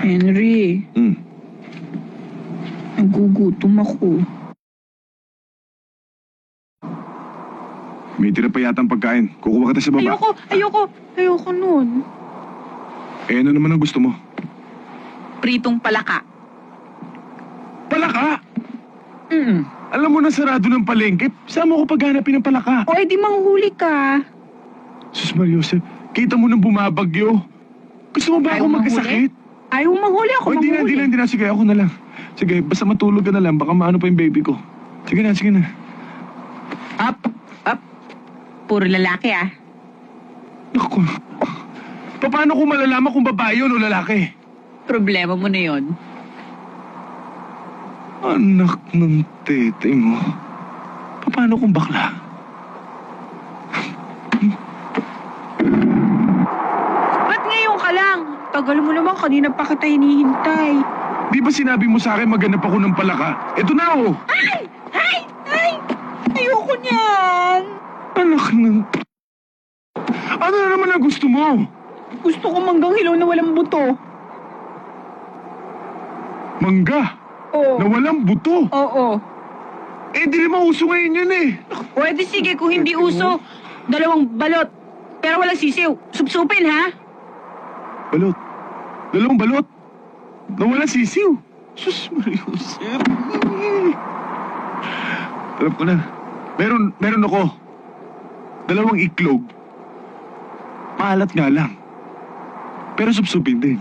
Henry, nagugutom ako. May tira pa yata ang pagkain. Kukuha kita sa baba. Ayoko nun. Eh, ano naman ang gusto mo? Pritong palaka. Palaka! Alam mo na sarado ng palengke. Saan mo ko paghanapin ng palaka? O, edi manghuli ka. Sus Mariosep, kita mo nang bumabagyo. Gusto mo ba Ayaw ako magkasakit? Ayaw manghuli ako, O, hindi na. Sige, ako na lang. Sige, basta matulog ka na lang. Baka maano pa yung baby ko. Sige na. Up. Puro lalaki ah. Naku. Paano ko malalaman kung babae yun o lalaki? Problema mo na yon. Anak ng tete mo. Paano kung bakla? Ba't ngayon ka lang? Tagal mo naman, kanina pa kita hinihintay. Di ba sinabi mo sa akin maghanap ako ng palaka? Eto na oh! Ay! Ayoko niyan! Anak ng... Ano na naman ang gusto mo? Gusto ko manggang hilaw na walang buto. Mangga? Oo. Na walang buto? Oo. Eh, di naman uso ngayon yan eh. Pwede sige kung hindi uso. 2 balot. Pero walang sisiw. Supsupin ha? Balot. 2 balot. Na walang sisiw. Sus, Mariosep. Alam ko na. Meron ako. 2 iklog. Maalat nga lang. Pero supsupin din.